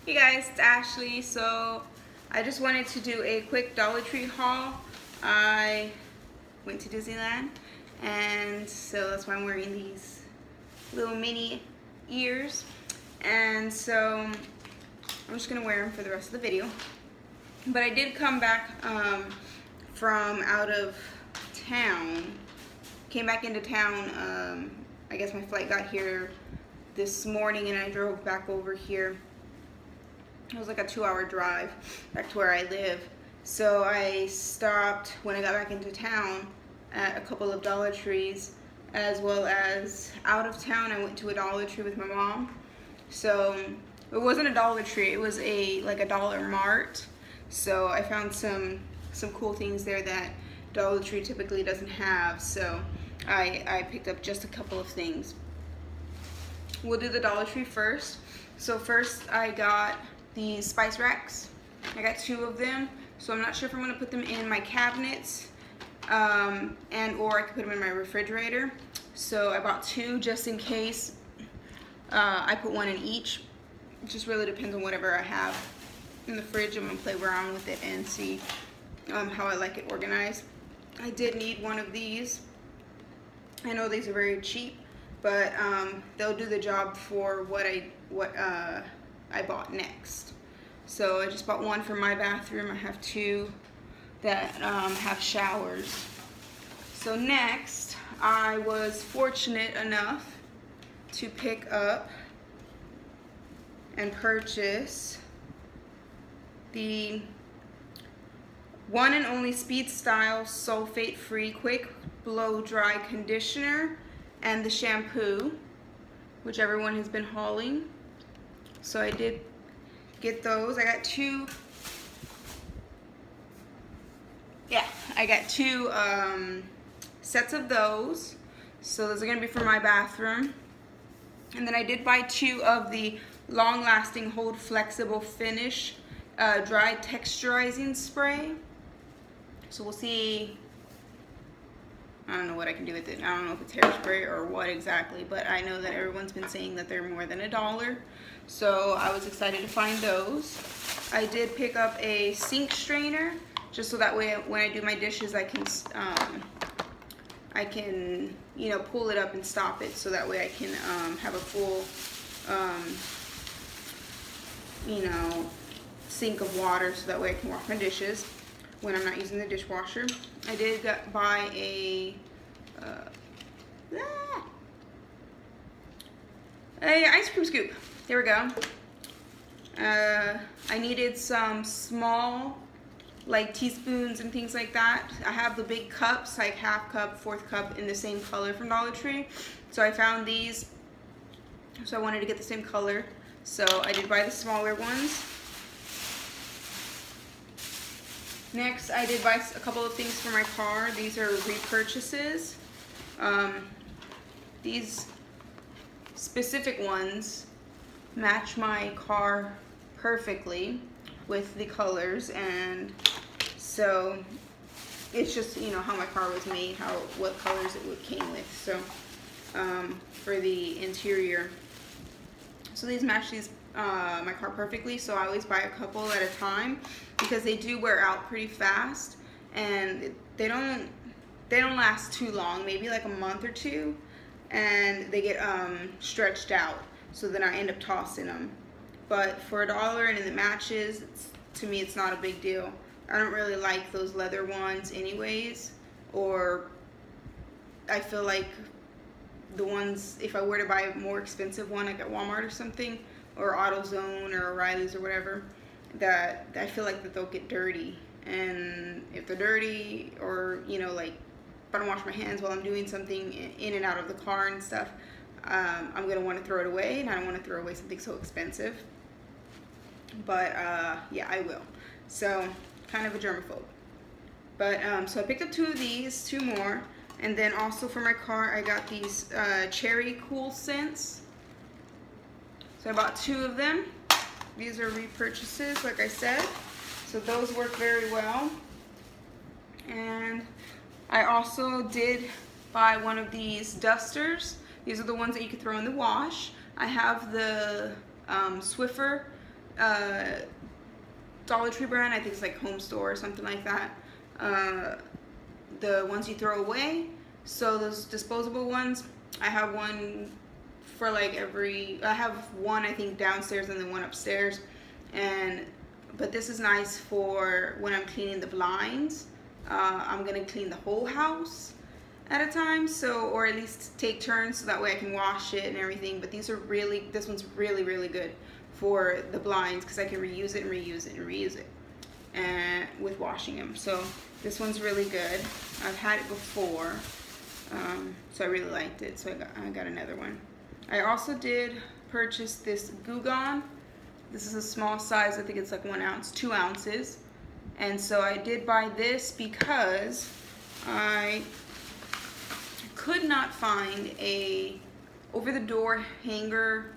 Hey guys, it's Ashley. So I just wanted to do a quick Dollar Tree haul. I went to Disneyland, and so that's why I'm wearing these little mini ears. And so I'm just gonna wear them for the rest of the video. But I did come back from out of town. Came back into town. I guess my flight got here this morning, and I drove back over here. It was like a 2-hour drive back to where I live. So I stopped when I got back into town at a couple of Dollar Trees, as well as out of town I went to a Dollar Tree with my mom. So it wasn't a Dollar Tree, it was like a Dollar Mart. So I found some cool things there that Dollar Tree typically doesn't have. So I picked up just a couple of things. We'll do the Dollar Tree first. So first I got these spice racks. I got 2 of them, so I'm not sure if I'm going to put them in my cabinets and or I could put them in my refrigerator. So I bought 2 just in case. I put 1 in each. It just really depends on whatever I have in the fridge. I'm going to play around with it and see how I like it organized. I did need 1 of these. I know these are very cheap, but they'll do the job for what I bought next. So I just bought 1 for my bathroom. I have 2 that have showers. So next, I was fortunate enough to pick up and purchase the one and only Speed Style Sulfate Free Quick Blow Dry Conditioner and the shampoo, which everyone has been hauling. So I did get those. I got 2. Yeah, I got 2 sets of those. So those are gonna be for my bathroom. And then I did buy 2 of the Long Lasting Hold Flexible Finish Dry Texturizing Spray. So we'll see. I don't know what I can do with it. I don't know if it's hairspray or what exactly, but I know that everyone's been saying that they're more than $1. So I was excited to find those. I did pick up a sink strainer, just so that way when I do my dishes I can pull it up and stop it, so that way I can have a full sink of water, so that way I can wash my dishes when I'm not using the dishwasher. I did buy a ice cream scoop. There we go. I needed some small, like teaspoons and things like that. I have the big cups, like 1/2 cup, 1/4 cup, in the same color from Dollar Tree. So I found these. So I wanted to get the same color. So I did buy the smaller ones. Next, I did buy a couple of things for my car. These are repurchases. These specific ones match my car perfectly with the colors, and so it's just how my car was made, what colors it came with. So for the interior, so these match my car perfectly. So I always buy a couple at a time because they do wear out pretty fast, and they don't last too long, maybe like a month or 2, and they get stretched out, so then I end up tossing them. But for $1 and it matches, to me it's not a big deal. I don't really like those leather ones anyways, or I feel like the ones, if I were to buy a more expensive one like at Walmart or something, or AutoZone or O'Reilly's or whatever, that I feel like that they'll get dirty. And if they're dirty, or like if I don't wash my hands while I'm doing something in and out of the car and stuff, I'm gonna want to throw it away, and I don't want to throw away something so expensive. But yeah, I will. So kind of a germaphobe. But so I picked up 2 of these, 2 more, and then also for my car I got these cherry cool scents. So I bought 2 of them. These are repurchases, like I said. So those work very well. And I also did buy 1 of these dusters. These are the ones that you could throw in the wash. I have the Swiffer Dollar Tree brand. I think it's like Home Store or something like that. The ones you throw away. So those disposable ones, I have one for like I have one I think downstairs and then one upstairs. But this is nice for when I'm cleaning the blinds. I'm gonna clean the whole house at a time, or at least take turns so that way I can wash it and everything. But this one's really good for the blinds because I can reuse it and reuse it and reuse it and with washing them. So this one's really good. I've had it before, so I really liked it, so I got another one. I also did purchase this Goo Gone. This is a small size. I think it's like 1 ounce, 2 ounces. And so I did buy this because I could not find a over-the-door hanger,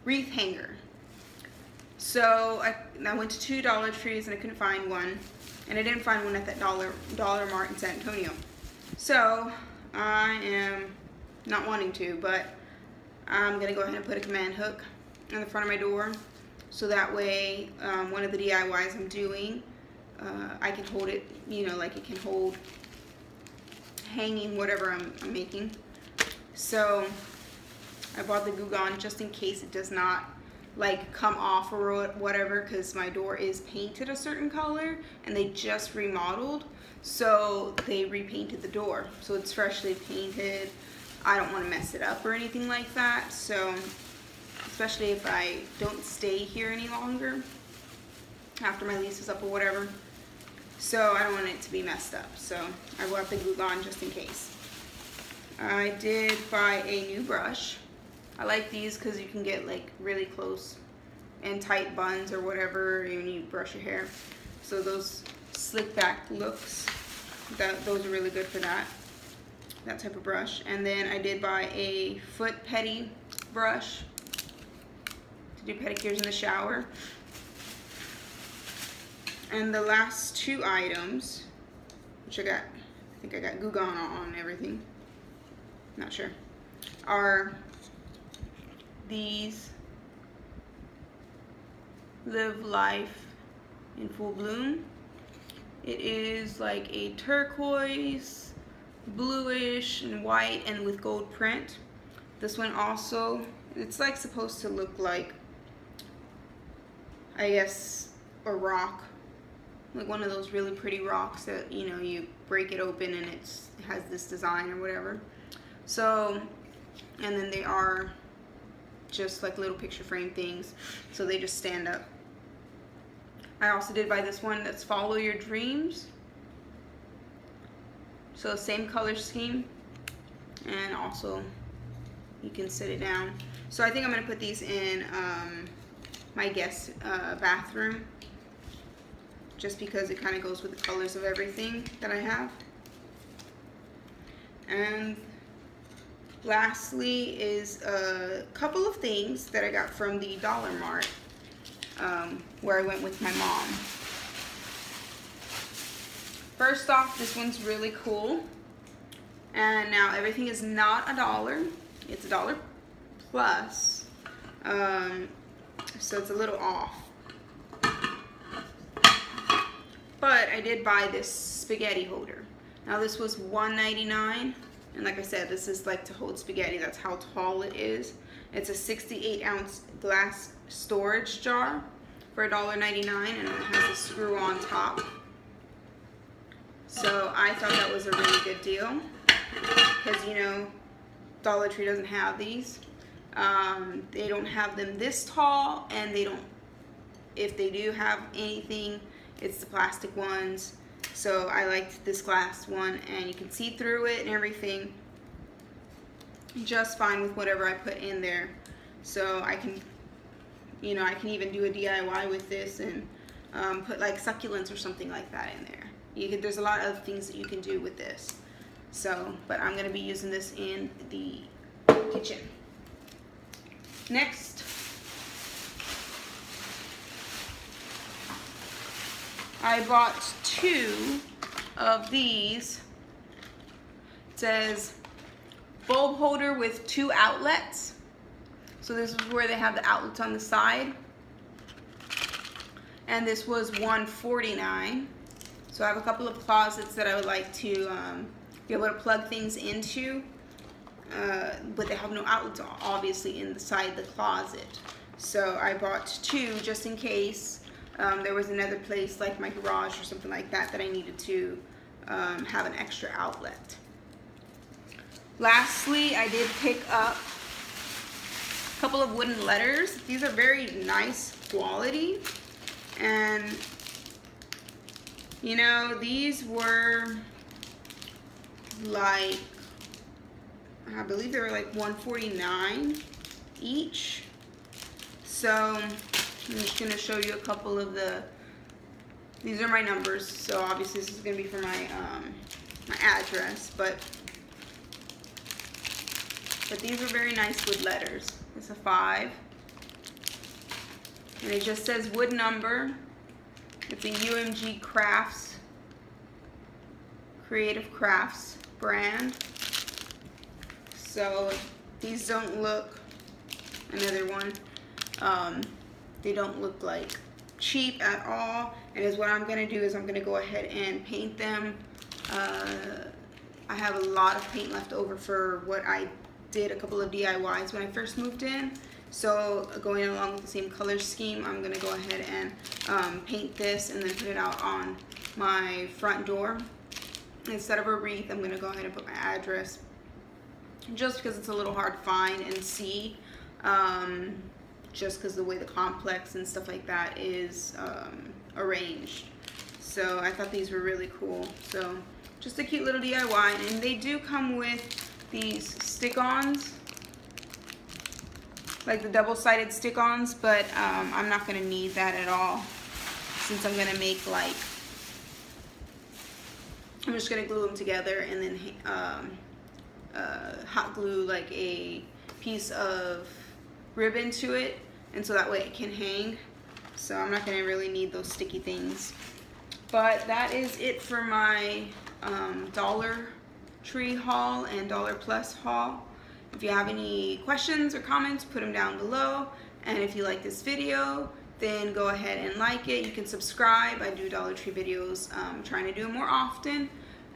wreath hanger. So I went to 2 Dollar Trees and I couldn't find one. And I didn't find one at that Dollar Mart in San Antonio. So I am not wanting to, but I'm going to go ahead and put a command hook in the front of my door. So that way, one of the DIYs I'm doing, I can hold it, like it can hold hanging whatever I'm making. So I bought the Goo Gone just in case it does not like come off or whatever, because my door is painted a certain color and they just remodeled, so they repainted the door, so it's freshly painted. I don't want to mess it up or anything like that, so especially if I don't stay here any longer after my lease is up or whatever, so I don't want it to be messed up. So I bought the Goo Gone just in case. I did buy a new brush. I like these because you can get like really close and tight buns or whatever when you brush your hair. So those slick back looks, those are really good for that type of brush. And then I did buy a foot pedi brush to do pedicures in the shower. And the last 2 items, which I think I got Goo Gone on everything, not sure, are these Live Life in Full Bloom. It is like a turquoise, bluish, and white, and with gold print. This one also, it's like supposed to look like, I guess, a rock, like one of those really pretty rocks that you break it open and it has this design or whatever. So, and then they are just like little picture frame things, so they just stand up. I also did buy this one that's Follow Your Dreams, so same color scheme, and also you can sit it down. So I think I'm going to put these in my guest bathroom, just because it kind of goes with the colors of everything that I have. And lastly is a couple of things that I got from the Dollar Mart, where I went with my mom. First off, this one's really cool. And now everything is not $1. It's $1 plus. So it's a little off. But I did buy this spaghetti holder. Now this was $1.99. And like I said, this is like to hold spaghetti. That's how tall it is. It's a 68-ounce glass storage jar for $1.99, and it has a screw on top. So I thought that was a really good deal, because Dollar Tree doesn't have these. They don't have them this tall, and if they do have anything, it's the plastic ones. So I liked this glass one, and you can see through it and everything just fine with whatever I put in there. So I can, I can even do a DIY with this and put like succulents or something like that in there. There's a lot of things that you can do with this. So, but I'm going to be using this in the kitchen. Next, I bought 2 of these. It says bulb holder with 2 outlets. So this is where they have the outlets on the side. and this was $149. So I have a couple of closets that I would like to be able to plug things into, but they have no outlets obviously inside the closet. So I bought 2 just in case there was another place like my garage or something like that that I needed to have an extra outlet. Lastly, I did pick up a couple of wooden letters. These are very nice quality, and you know, these were like, I believe they were like $149 each. So I'm just gonna show you a couple of these are my numbers, so obviously this is gonna be for my my address, but these are very nice wood letters. It's a 5, and it just says wood number. It's a UMG Crafts, Creative Crafts brand. So these don't look, another one, they don't look like cheap at all. And is what I'm gonna do is I'm gonna go ahead and paint them. I have a lot of paint left over for what I did, a couple of DIYs when I first moved in. So going along with the same color scheme, I'm gonna go ahead and paint this and then put it out on my front door. Instead of a wreath, I'm gonna go ahead and put my address, just because it's a little hard to find and see, just because the way the complex and stuff like that is arranged. So I thought these were really cool. So just a cute little DIY, and they do come with these stick-ons, like the double-sided stick-ons, but I'm not gonna need that at all, since I'm gonna make like, I'm just gonna glue them together and then hot glue like a piece of ribbon to it, and so that way it can hang. So I'm not gonna really need those sticky things. But that is it for my Dollar Tree haul and Dollar Plus haul. If you have any questions or comments, put them down below. And if you like this video, then go ahead and like it. You can subscribe. I do Dollar Tree videos. I'm trying to do them more often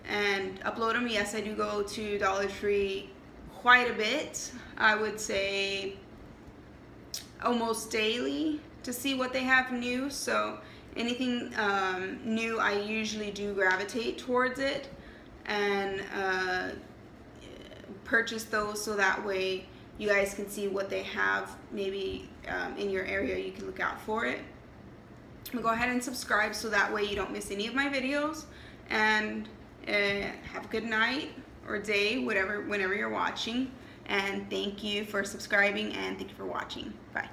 and upload them. Yes, I do go to Dollar Tree quite a bit. I would say almost daily to see what they have new. So anything new, I usually do gravitate towards it and purchase those, so that way you guys can see what they have maybe in your area. You can look out for it. Go ahead and subscribe so that way you don't miss any of my videos. And have a good night or day, whenever you're watching. And thank you for subscribing, and thank you for watching. Bye.